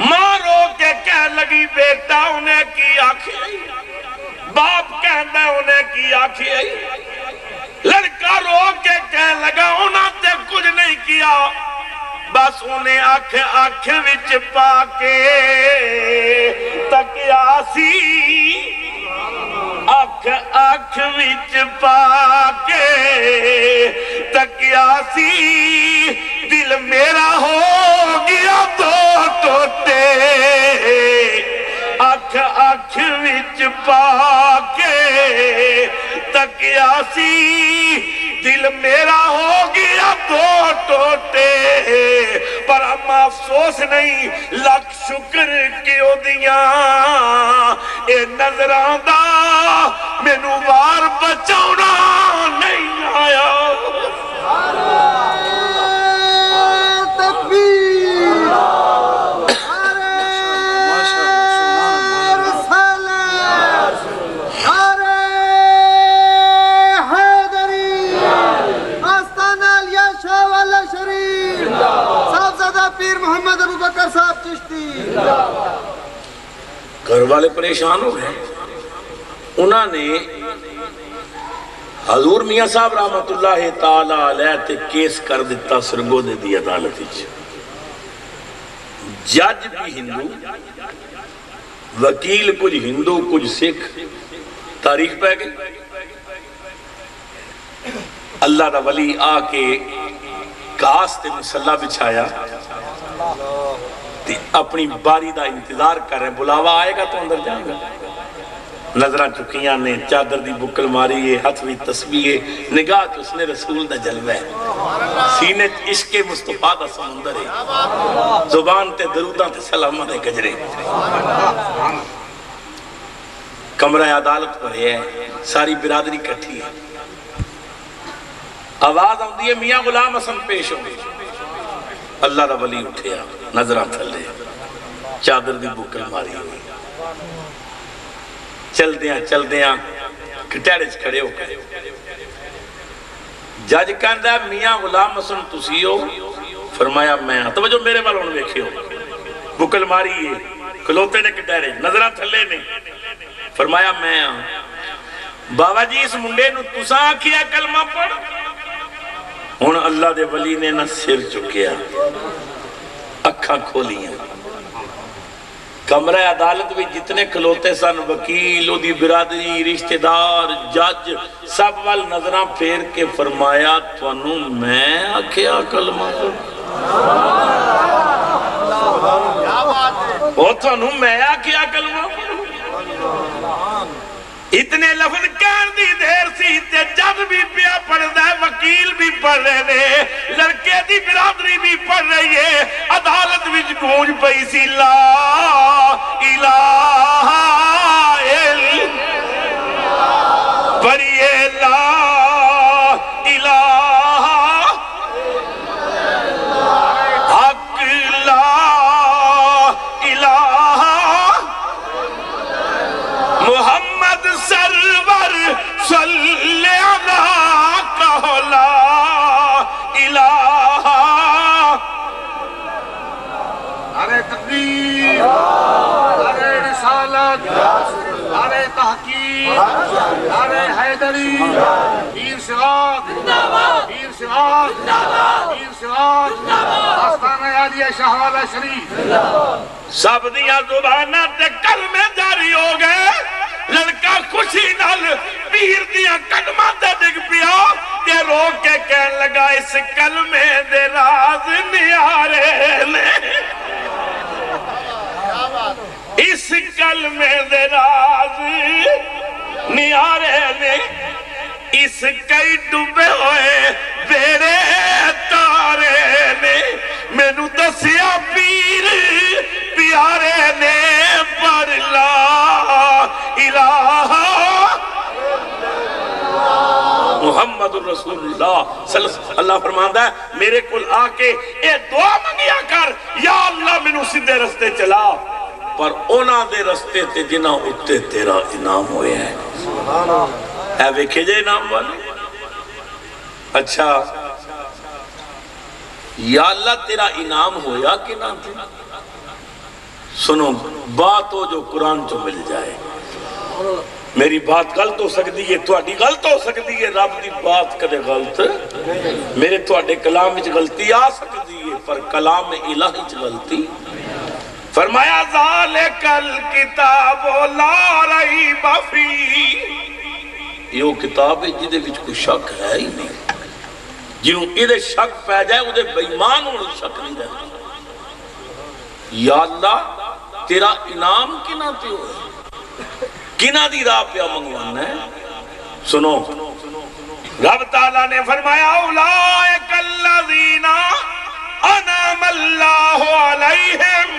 ماں رو کے کہہ لگی بیٹا انہیں کی آکھے، باپ کہنا انہیں کی آکھے، لڑکا رو کے کہہ لگا انہاں تے کچھ نہیں کیا، بس انہیں آنکھ وچ پا کے تکیا سی، آنکھ وچ پا کے تکیا سی، دل میرا ہو گیا دو ٹوٹے، آنکھ وچ پا کے تکیا سی، دل میرا ہو گیا دو ٹوٹے، پر اما افسوس نہیں لاکھ شکر کہ او دیاں اے نظراں دا مینوں وار بچاؤنا نہیں آیا۔ محمد ابو بکر صاحب چشتی گھر والے پریشان ہو گئے، انہوں نے حضور میاں صاحب رحمت اللہ تعالی علیہ تے کیس کر دیتا سرگودے دی عدالت وچ، جج بھی ہندو، وکیل کچھ ہندو کچھ سکھ، تاریخ پہ گئی، اللہ دا ولی آ کے گھاس تے مسلح بچھایا، اپنی باری دا انتظار کر رہے، بلاوا آئے گا تو اندر جائیں گا، نظرہ چکیاں نے، چادر دی بکل ماری ہے، ہاتھ بھی تسبیح ہے، نگاہ کہ اس نے رسول دا جلوہ ہے، سینے عشق مصطفیٰ دا سمندر ہے، زبان تے دروداں تے سلامہ دے گجرے، کمرہ عدالت پر ہے، ساری برادری کٹھی ہے، آواز آؤں ہے میاں غلام حسن پیش ہو گئی، اللہ دا ولی اٹھیا، نظرہ تھلے، چادر دی بکل ماری ہوئی، چل دیاں کٹیڑے کھڑے ہو گئے، جج کہندا ہے میاں غلام حسن تسی ہو؟ فرمایا میں ہاں، توجہ میرے والوں نے دیکھے ہو، بکل ماری ہے کھلوتے نے کٹہرے نظرہ تھلے نے فرمایا میں بابا جی اس منڈے نو تساں کیا کلمہ پڑھ ہن اللہ دے ولی نے نہ سر چکیا اکھاں کھولیاں کمرہ عدالت بھی جتنے کھلوتے سن وکیل دی برادری رشتہ دار جج سب وال نظراں پھیر کے فرمایا تھانوں میں آکھیا کلمہ وہ تھانوں میں آکھیا کلمہ اتنے لفظ کہن دی دیر سی تے جج بھی پیا پڑھ دے وکیل بھی پڑھ رہے نے لڑکے دی برادری بھی پڑھ رہی ہے عدالت وچ گونج پئی سی لا الہ الا پڑھیے لا الہ حق لا الہ محمد سرور صلی اللہ کہو لا الہ نعرہ تکبیر نعرہ رسالت نعرہ تحقیق نعرہ حیدری پیر سراج پیر سراج پیر سراج آستانہ عالیہ شاہوالہ شریف سب دیاں زبانہ تے کلمے جاری ہو گئے لڑکا خوشی نال پیر دیاں قدمہ تے ڈگ پیا تے روک کے کہن لگا اس کلمے دے راز نیارے نے اس کلمے دے راز نیارے نے اس کئی ڈبے ہوئے بیڑے تارے نے مینوں دسیا پیر پیارے نے پڑھ لا الہ محمد رسول اللہ صلی اللہ فرماندہ ہے میرے کل آ کے اے دعا منگیا کر یا اللہ مینوں سیدھے رستے چلا پر اونا دے رستے تے جنہ اتے تیرا انعام ہوئے ہیں اے ویکھے جے انعام والے اچھا یا اللہ تیرا انعام ہویا کہ نہ تھے سنو بات ہو جو قرآن جو مل جائے میری بات غلط ہو سکتی ہے تھوڑی غلط ہو سکتی ہے رب دی بات کدے غلط میرے تھوڑے کلام وچ غلطی آ سکتی ہے پر کلام الہی وچ غلطی فرمایا ذالک الکتاب لا ریب فیہ یہ کتاب ہے جدے وچ کوئی شک ہے ہی نہیں جنہوں ادھے شک پہ جائے ادھے بیمان ہونے شک نہیں رہے یا اللہ تیرا انعام کنہ تے ہوئے کنہ دی راہ پہ منگوانا ہے سنو رب تعالیٰ نے فرمایا اولائک الذین انعم اللہ علیہم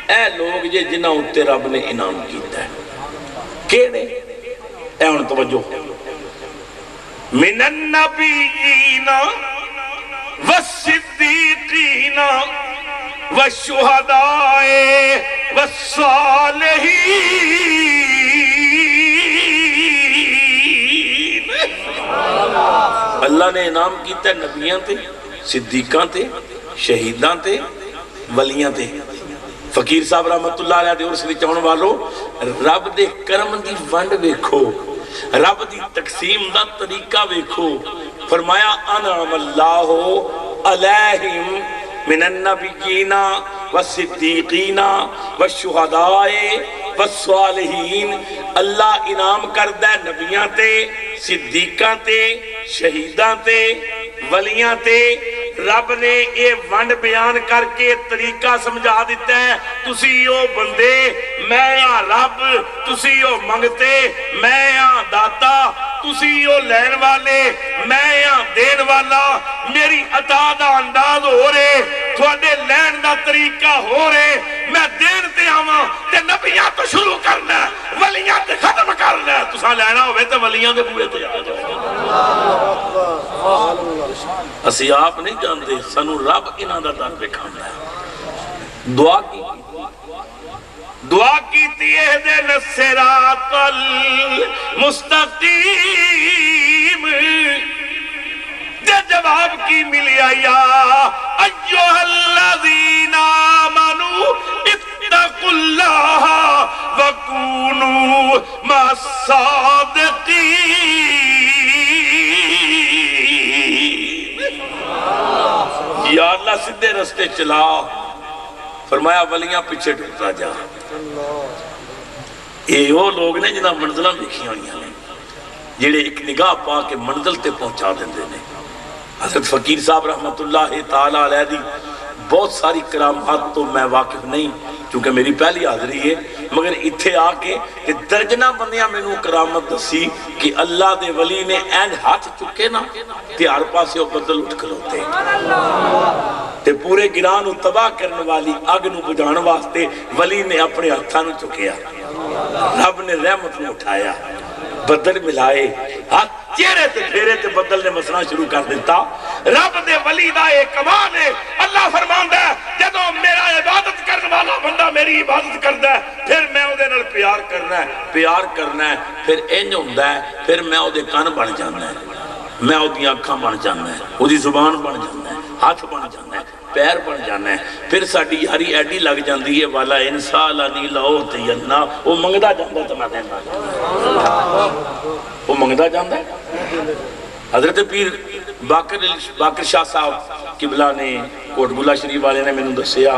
اے لوگ یہ جنہ اتے رب نے انعام کیتا ہے کیڑے اے ان توجہ من النبیین والصدیقین والشہداء والصالحین اللہ نے انعام کیتا ہے نبیاں تے صدیقاں تے شہیداں تے ولیاں تے فقیر صاحب رحمت اللہ علیہ دے عرص وچ آن والو رب دے کرم دی ونڈ ویکھو رب دی تقسیم دا طریقہ ویکھو فرمایا انعم اللہ علیہم من النبیین والصدیقین والشہداء والصالحین اللہ انعام کردہ نبیاں تے صدیقاں تے شہیداں تے ولیاں تے رب نے یہ ونڈ بیان کر کے طریقہ سمجھا دیتا ہے تسی او بندے میں ہاں رب تسی او منگتے میں ہاں داتا تسی او لین والے میں ہاں دین والا میری عطا دا انداز ہو رہے تھوڑے لین دا طریقہ ہو رہے میں دین تے آواں تے نبیاں تو شروع کرنا ولیاں تے ختم کرنا تساں لینا ہوئے تے ولیاں دے بوئے تے آ جاؤ اسی آپ نہیں جانتے سنو رب انہاں دا در بکھانا ہے دعا کی اہدنا الصراط المستقیم دے جواب کی ملیا یا ایوہ الذین آمنوا وَكُونُوا مَعَ الصَّادِقِينَ۔ یا اللہ سدھے رستے چلا، فرمایا ولیاں پیچھے ٹوٹا جا۔ یہ وہ لوگ نے جنہاں منزلہ دیکھی ہوئی ہیں، جڑے ایک نگاہ پا کے منزل تے پہنچا دیندے نے۔ حضرت فقیر صاحب رحمت اللہ تعالیٰ علیہ دی بہت ساری کرامات تو میں واقف نہیں، چونکہ میری پہلی حاضری ہے، مگر اتھے آ کے کہ درجنہ بندیاں میں نو کرامت دسی کہ اللہ دے ولی نے اینڈ ہاتھ چکے نا تے ہر پاسے وہ بدل اٹھ کھلوتے تے پورے گران و تباہ کرنے والی اگ نو بجھان واسطے ولی نے اپنے ہاتھاں نو چکیا، رب نے رحمت نو اٹھایا، بدل ملائے، ہاتھ چہرے تے پھیرے تے بدل نے مسنا شروع کر دیتا۔ رب دے ولی دا ایک کمال ہے، اللہ فرماندا ہے جدوں میرا عبادت کرنے والا بندہ میری عبادت کردا ہے پھر میں اودے نال پیار کرنا ہے، پھر انج ہوندا ہے، پھر میں اودے کان بن جانا ہے، میں اودی اکھاں بن جانا ہے، اودی زبان بن جانا ہے، ہاتھ بن جانا ہے، پیر بن جانا ہے، پھر ساڈی یاری ایڈی لگ جاندی ہے والا انسان نہیں لاؤ تے نا، وہ منگدا جاندا تے میں دیندا، وہ منگدا جاندا ہے۔ حضرت پیر باقر شاہ صاحب قبلہ نے کوٹ بلا شریف والے نے میں نے دسیا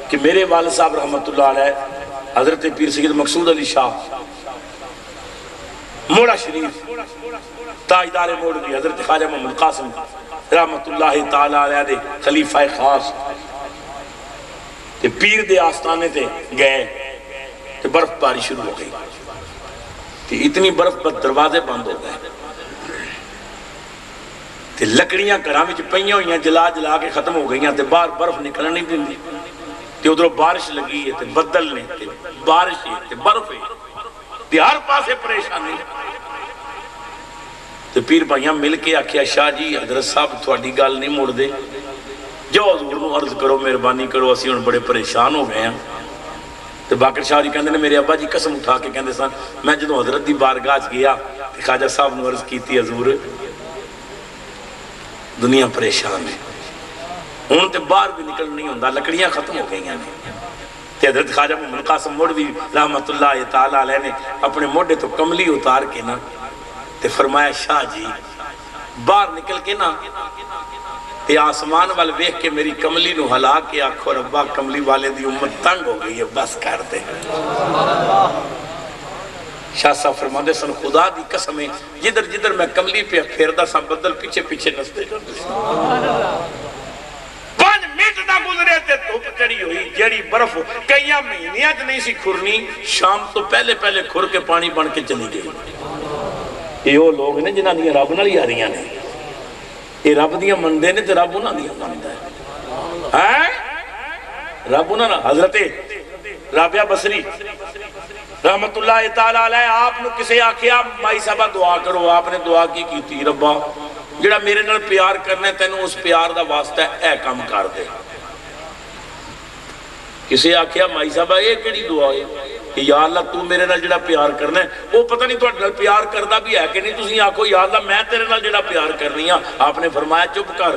کہ میرے والد صاحب رحمت اللہ علیہ حضرت پیر سید مقصود علی شاہ موڑا شریف تاجدار موڑ بھی حضرت خواجہ محمد قاسم رحمت اللہ تعالیٰ علیہ دے خلیفہ خاص تے پیر دے آستانے تے گئے تے برف باری شروع ہو گئی تے اتنی برف پر دروازے بند ہو گئے تے لکڑیاں گھراں وچ پئیاں ہوئیاں جلا جلا کے ختم ہو گئیاں تے باہر برف نکلن نہیں دیندی تے ادھروں بارش لگی ہے تے بدل نے تے بارش ہے تے برف ہے تے ہر پاسے پریشانی۔ تے پیر بھائیاں مل کے آکھیا شاہ جی حضرت صاحب تھوڑی گل نہیں موڑ دے، جو حضور نو عرض کرو مہربانی کرو، اسی ہن بڑے پریشان ہو گئے ہیں۔ تے باقر شاہ جی کہندے نے میرے ابا جی قسم اٹھا کے کہندے سن میں جدوں حضرت دی بارگاہ گیا تے خواجہ صاحب نو عرض کیتی حضور دنیا پریشان ہے، ہن تے باہر بھی نکل نہیں ہوندا، لکڑیاں ختم ہو گئی ہیں۔ تے حضرت خواجہ محمد قاسم موڑوی رحمت اللہ تعالیٰ علیہ نے اپنے موڈے تو کملی اتار کے نا تے فرمایا شاہ جی باہر نکل کے نا تے آسمان وال ویکھ کے میری کملی نو ہلا کے آکھو ربا کملی والے دی امت تنگ ہو گئی ہے بس کر دے۔ شاہ صاحب فرماندے سن خدا دی قسم ہے جدھر جدھر میں کملی پہ پھیردا سا بدل پیچھے پیچھے نستے جاندے سن۔ 5 منٹ نہ گزرے تے دھوپ چڑھی ہوئی جیڑی برف کئیاں مہینیاں چ نہیں سی کھرنی شام تو پہلے پہلے کھر کے پانی بن کے چلی گئی۔ یہ وہ لوگ نے جنہاں دیاں رب نال یاریاں نے، یہ رب دیاں مندے نے تے رب انہاں دیاں مندا ہے۔ رب انہاں نال حضرت رابعہ بصری رحمت اللہ تعالیٰ علیہ آپ نے کسے آکھیا مائی صاحبہ دعا کرو، آپ نے دعا کی تھی ربا جڑا میرے نال پیار کرنا ہے تینوں اس پیار دا واسطہ اے کام کر دے۔ کسے آکھیا مائی صاحبہ یہ کیڑی دعا ہے کہ یا اللہ تو میرے نال جڑا پیار کرنا ہے وہ پتہ نہیں تو نال پیار کردا بھی ہے کہ نہیں، تسی آکھو یا اللہ میں تیرے نال جڑا پیار کرنی ہاں۔ آپ نے فرمایا چپ کر،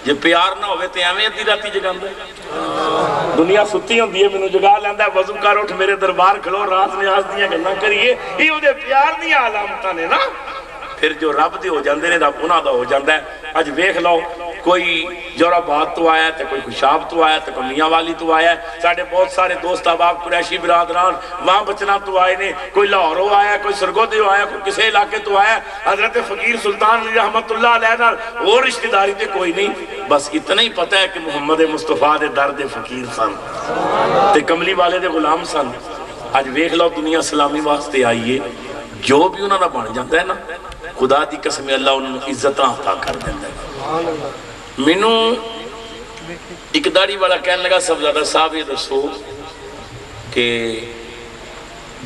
جے پیار نہ ہوئے تے ایویں ادھی راتی جگاندا ہے، دنیا ستی ہوندی ہے مینوں جگا لیندا ہے وضو کر اٹھ میرے دربار کھلو راز نیاز دیاں گلاں کریے، یہ اودے پیار دیاں علامتاں نے نا۔ پھر جو رب دے ہو جاندے نے رب انہاں دا ہو جاندا ہے۔ اج ویکھ لو کوئی جوراباد تو آیا ہے تے کوئی خوشاب تو آیا ہے تے کوئی میاں والی تو آیا ہے، ساڈے بہت سارے دوست احباب قریشی برادران وہاں بچنا تو آئے نے، کوئی لاہوروں آیا ہے کوئی سرگودیوں آیا ہے کوئی کسے علاقے تو آیا ہے۔ حضرت فقیر سلطان علی رحمت اللہ علیہ نال اور رشتہ داری تے کوئی نہیں، بس اتنا ہی پتہ ہے کہ محمد مصطفیٰ دے در دے فقیر سن تے کملی والے دے غلام سن۔ اج ویکھ لو دنیا سلامی واسطے آئیے، جو بھی انہاں دا بن جاندا ہے نا خدا دی قسم اللہ انہوں عزتاں عطا کر دیتا ہے۔ مینوں ایک داڑھی والا کہنے لگا صاحبزادہ صاحب یہ دسو کہ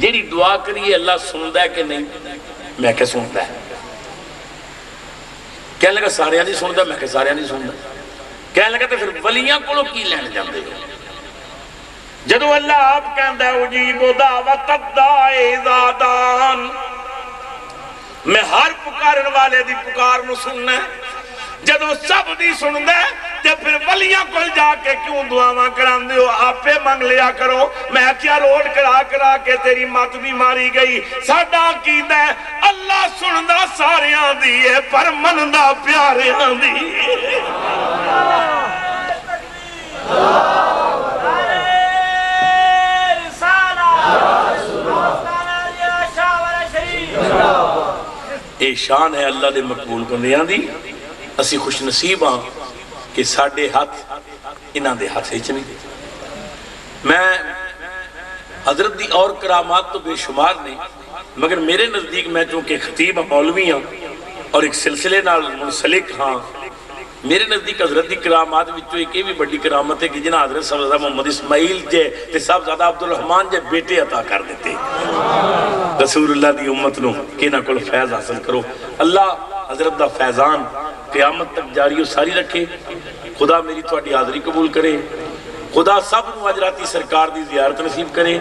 جیڑی دعا کریے اللہ سندا ہے کہ نہیں؟ میں کہ سندا ہے۔ کہنے لگا سارے نہیں سندا، میں کہ سارے نہیں سندا۔ کہنے لگا تو پھر ولیاں کولوں کی لین جاندے ہو؟ جدو اللہ آپ کہندا ہے اجیب دعوت الداعی اذا دعان، میں ہر پکارن والے دی پکار نو سننا ہے، جدو سب دی سننا ہے تے پھر ولیاں کو جا کے کیوں دعاواں کران دیو آپے منگ لیا کرو میں کیا روڈ کرا کے تیری مات بھی ماری گئی ساڈا عقیدہ ہے اللہ سندا ساریاں دی ہے پر مندا پیاریاں دی اے شان ہے اللہ دے مقبول بندیاں دی اسی خوش نصیب ہاں کہ ساڑھے ہاتھ انہاں دے ہاتھ سے چلی میں حضرت دی اور کرامات تو بے شمار نہیں مگر میرے نزدیک میں چونکہ خطیب مولوی ہاں اور ایک سلسلے نال منسلک ہاں میرے نزدیک حضرت دی کرامات وچوں ایک بھی بڑی کرامت ہے کہ جنہاں حضرت صاحب محمد اسماعیل جے تے صاحبزادہ عبدالرحمن جے بیٹے عطا کر دیتے رسول اللہ دی امت نو کہ نہ کل فیض حاصل کرو اللہ حضرت دا فیضان قیامت تک جاری و ساری رکھے خدا میری تواڈی حاضری قبول کرے خدا سب نو حضراتی سرکار دی زیارت نصیب کرے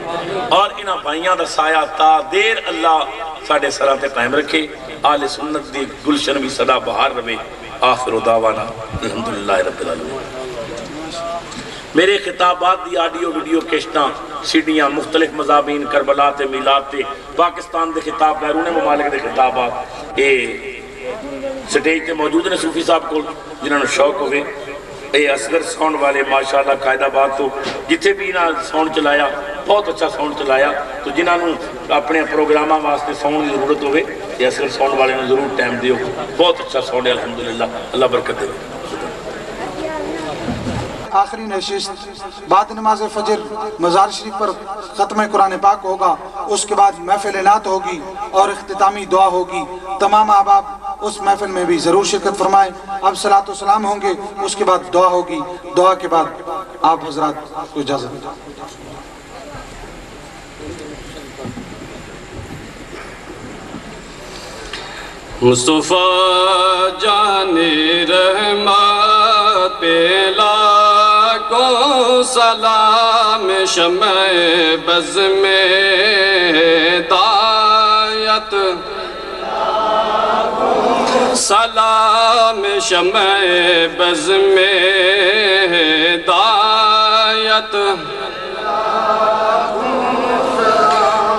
اور انہاں بھائیاں دا سایہ تا دیر اللہ ساڑھے سراں تے قائم رکھے آل سنت دی گلشن بھی صدا بہار روے آخر دعوانا الحمدللہ رب العالمین میرے خطابات دی آڈیو ویڈیو کشتاں سیڈیاں مختلف مضامین کربلا تے میلاد تے پاکستان دے خطاب بیرون ممالک دے خطابات اے سٹیج تے موجود نے صوفی صاحب کو جنہوں نے شوق ہوئے اے اصغر ساؤنڈ والے ماشاءاللہ قائد آباد تو جتھے بھی انہاں ساؤنڈ چلایا بہت اچھا ساؤنڈ چلایا تو جنہاں نوں اپنے پروگرامہ واسطے ساؤنڈ کی ضرورت ہوئے یہ اصغر ساؤنڈ والے نے ضرور ٹائم دیو بہت اچھا ساؤنڈ ہے الحمدللہ اللہ برکت دے آخری نشست بعد نماز فجر مزار شریف پر ختم قرآن پاک ہوگا اس کے بعد محفل نعت ہوگی اور اختتامی دعا ہوگی تمام احباب اس محفل میں بھی ضرور شرکت فرمائیں اب صلاۃ و سلام ہوں گے اس کے بعد دعا ہوگی دعا کے بعد آپ حضرات کو اجازت دیں مصطفیٰ جان رحمت پہ لاکھوں سلام شمع بز میں ہدایت سلام شمع بز میں ہدایت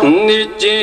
نیچے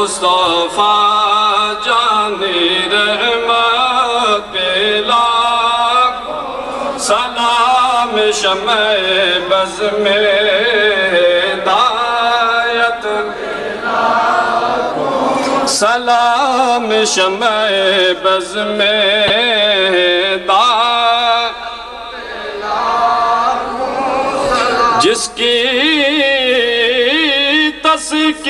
مصطفیٰ جان رحمت پہ لاکھوں سلام شمع بز میں ہدایت سلام شمع بز میں ہدایت جس کی تذکیر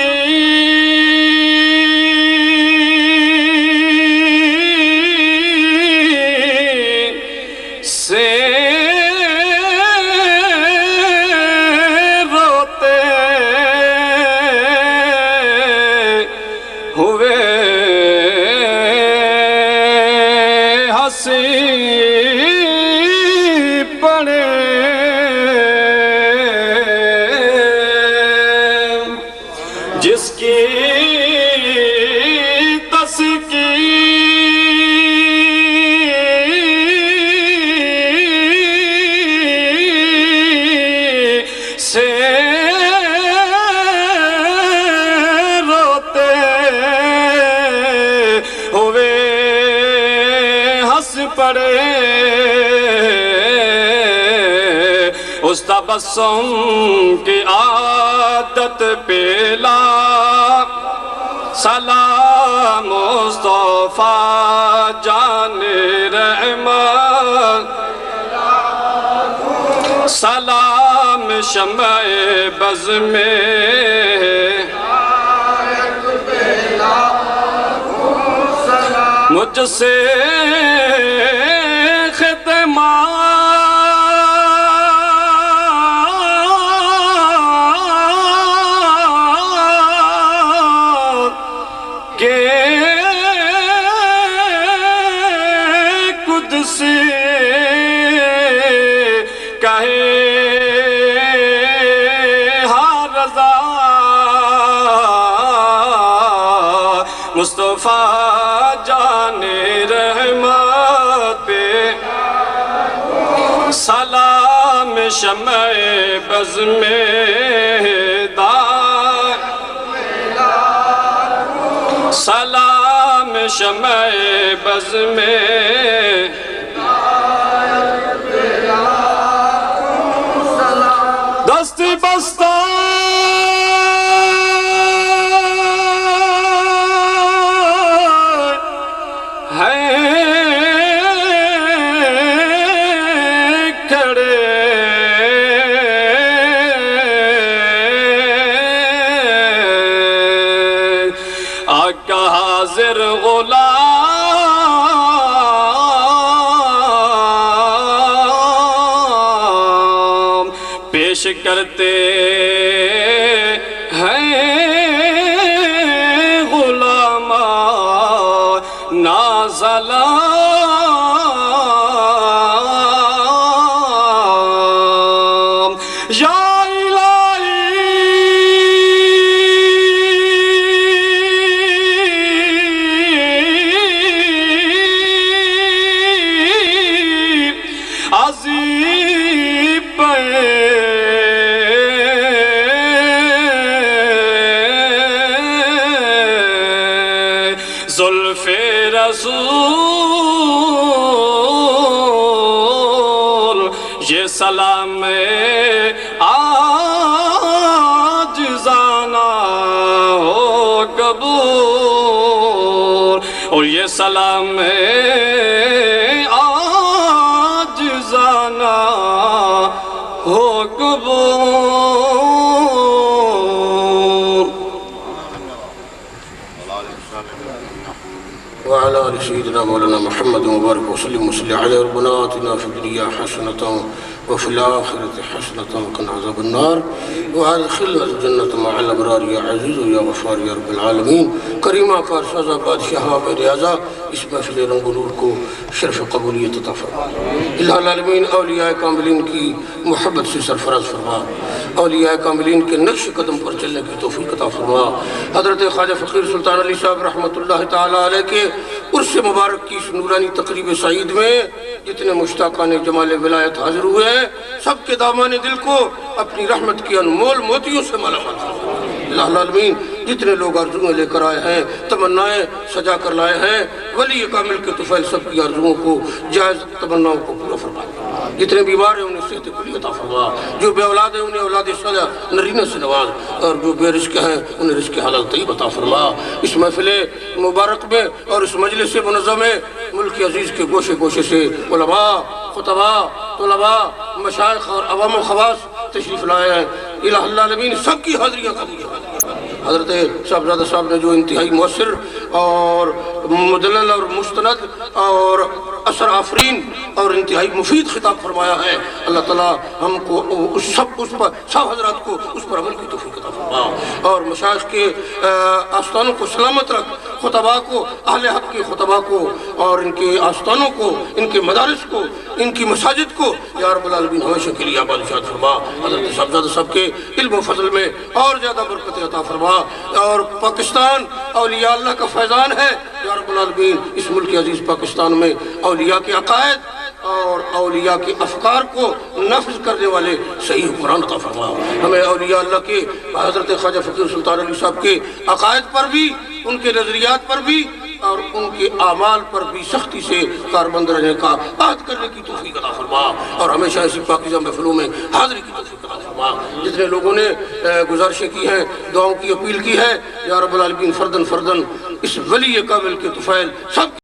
سے روتے ہوئے ہنسی پڑے جس کی پڑے اس تبسم کی عادت پہ لا سلام مصطفیٰ جان رحمت سلام شمع بز میں مجھ سے خدمات کے قدسی کہے ہاں رضا مصطفیٰ جان رحمت پہ سلام شمع بز میں دار سلام شمع بز میں دست بستہ حاضر غلام پیش کرتے ہیں غلام نازلام یا زلف رسول یہ سلام عاجزانہ ہو قبول اور یہ سلام عاجزانہ ہو قبول وعلى آل سيدنا مولانا محمد مبارك وسلم وسلم على ربنا آتنا في الدنيا حسنة وفي الآخرة حسنة وقنا عذاب النار وادخلنا الجنة مع الأبرار يا عزيز يا غفار يا رب العالمين کریمہ کارسازہ بادشاہ بیر اعظم اس محفل رنگولور کو شرف قبولیت عطا فرما الہ العالمین اولیاء کاملین کی محبت سے سرفراز فرما اولیاء کاملین کے نقش قدم پر چلنے کی توفیق عطا فرما حضرت خواجہ فقیر سلطان علی صاحب رحمۃ اللہ تعالیٰ علیہ کے عرس مبارک کی اس نورانی تقریب سعید میں جتنے مشتاقان جمال ولایت حاضر ہوئے ہیں سب کے دامان دل کو اپنی رحمت کی انمول موتیوں سے مالا مال فرما الہ العالمین جتنے لوگ آرزویں لے کر آئے ہیں تمنائیں سجا کر لائے ہیں ولی کامل کے طفیل سب کی آرزوؤں کو جائز تمناؤں کو پورا فرما جتنے بیمار ہیں انہیں صحت کلی عطا فرما جو بے اولاد ہیں انہیں اولاد صالحہ نرینہ سے نواز اور جو بے رزق ہیں انہیں رزق حلال طیب عطا فرما اس محفل مبارک میں اور اس مجلس منظم میں ملک عزیز کے گوشے گوشے سے علماء خطباء طلباء مشائخ اور عوام و خواص تشریف لائے ہیں الہ العالمین سب کی حاضریاں قبول فرما حضرت صاحبزادہ صاحب نے جو انتہائی مؤثر اور مدلل اور مستند اور اثر آفرین اور انتہائی مفید خطاب فرمایا ہے اللہ تعالیٰ ہم کو سب حضرات کو اس پر عمل کی توفیق عطا فرما اور مشائخ کے آستانوں کو سلامت رکھ خطباء کو اہل حق کے خطباء کو اور ان کے آستانوں کو ان کے مدارس کو ان کی مساجد کو یا رب العالمین ہمیشہ کے لیے آباد اشاد فرما حضرت صاحبزادہ صاحب کے علم و فضل میں اور زیادہ برکت عطا فرما اور پاکستان اولیاء اللہ کا فیضان ہے یا رب العالمین اس ملک عزیز پاکستان میں اولیاء کے عقائد اور اولیاء کے افکار کو نفذ کرنے والے صحیح قرآن عطا فرما ہمیں اولیاء اللہ کے حضرت خواجہ فقیر سلطان علی صاحب کے عقائد پر بھی ان کے نظریات پر بھی اور ان کے اعمال پر بھی سختی سے کاربند رہنے کا عہد کرنے کی توفیق عطا فرما، اور ہمیشہ ایسی پاکیزہ محفلوں میں حاضری کی توفیق عطا فرما۔ جتنے لوگوں نے گزارشیں کی ہیں، دعاؤں کی اپیل کی ہے، یا رب العالمین فردن فردن اس ولی کامل کے طفیل سب